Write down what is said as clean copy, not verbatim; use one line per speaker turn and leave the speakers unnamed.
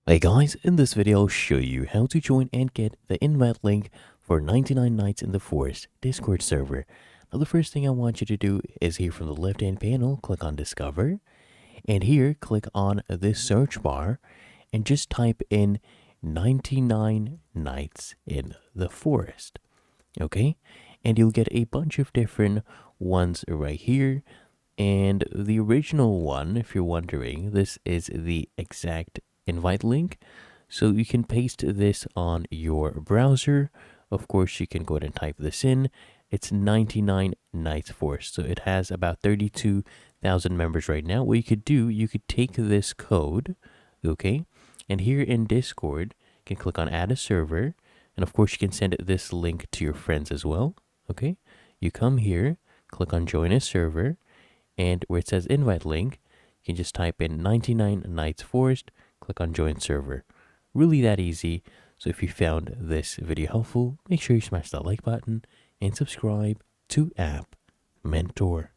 Hey guys, in this video I'll show you how to join and get the invite link for 99 Nights in the Forest Discord server. Now the first thing I want you to do is here from the left hand panel, click on Discover, and here click on this search bar and just type in 99 Nights in the Forest. Okay, and you'll get a bunch of different ones right here. And the original one, if you're wondering, this is the exact invite link. So you can paste this on your browser. Of course, you can go ahead and type this in. It's 99 Nights Forest. So it has about 32,000 members right now. What you could do, you could take this code, okay, and here in Discord, you can click on add a server. And of course, you can send this link to your friends as well, okay? You come here, click on join a server, and where it says invite link, you can just type in 99 Nights Forest, click on join server. Really that easy. So if you found this video helpful, make sure you smash that like button and subscribe to App Mentor.